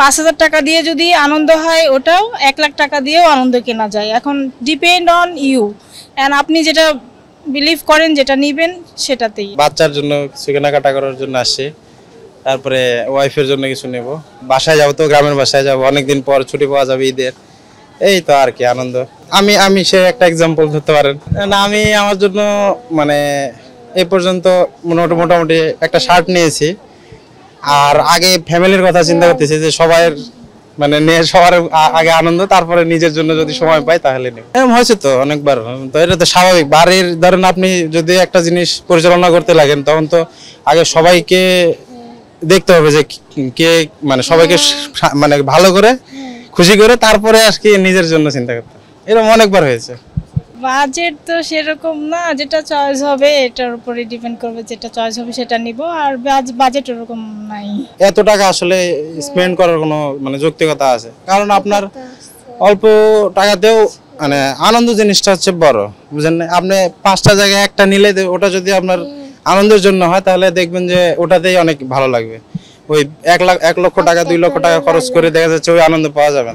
5,000 টাকা দিয়ে যদি আনন্দ হয়, ওটাও 1 লাখ টাকা দিয়েও আনন্দ কেনা যায়। এখন ডিপেন্ড অন ইউ, অ্যান্ড আপনি যেটা বিলিভ করেন, যেটা নেবেন সেটাতেই। বাচ্চার জন্য কিছু কেনাকাটা করার জন্য আসছি, তারপরে ওয়াইফের জন্য কিছু নেব, বাসায় যাবো, তো গ্রামের বাসায় যাবো, অনেকদিন পর ছুটি পাওয়া যাবে ঈদের, এই তো আর কি আনন্দ। আমি আমি সে একটা এক্সাম্পল ধরতে পারেন না, আমি আমার জন্য মানে এই পর্যন্ত মোটামুটি একটা শার্ট নিয়েছি। আর আগে ফ্যামিলির কথা চিন্তা করতেছি যে মানে সবার আগে আনন্দ, তারপরে নিজের জন্য যদি সময় পাই তাহলে নেব। এরকম হয়েছে তো অনেকবার, তো এটা তো স্বাভাবিক। বাড়ির ধরেন আপনি যদি একটা জিনিস পরিচালনা করতে লাগেন, তখন তো আগে সবাইকে দেখতে হবে যে কে মানে সবাইকে মানে ভালো করে খুশি করে তারপরে আর কি নিজের জন্য চিন্তা করতে হবে। এরকম অনেকবার হয়েছে। বাজেট তো সেরকম না, যেটা চয়েস হবে এটার উপরে ডিপেন্ড করবে, যেটা চয়েস হবে সেটা নিব। আর বাজেট ওরকম নাই। এত টাকা আসলে স্পেন্ড করার কোনো মানে যৌক্তিকতা আছে, কারণ আপনার অল্প টাকাতেও মানে আনন্দ জিনিসটা হচ্ছে বড়, বুঝেন না? আপনি 5টা জায়গায় একটা নিলে ওটা যদি আপনার আনন্দের জন্য হয়, তাহলে দেখবেন যে ওটাতেই অনেক ভালো লাগবে। ওই 1 লক্ষ টাকা 2 লক্ষ টাকা খরচ করে দেখা যাচ্ছে ওই আনন্দ পাওয়া যাবে না।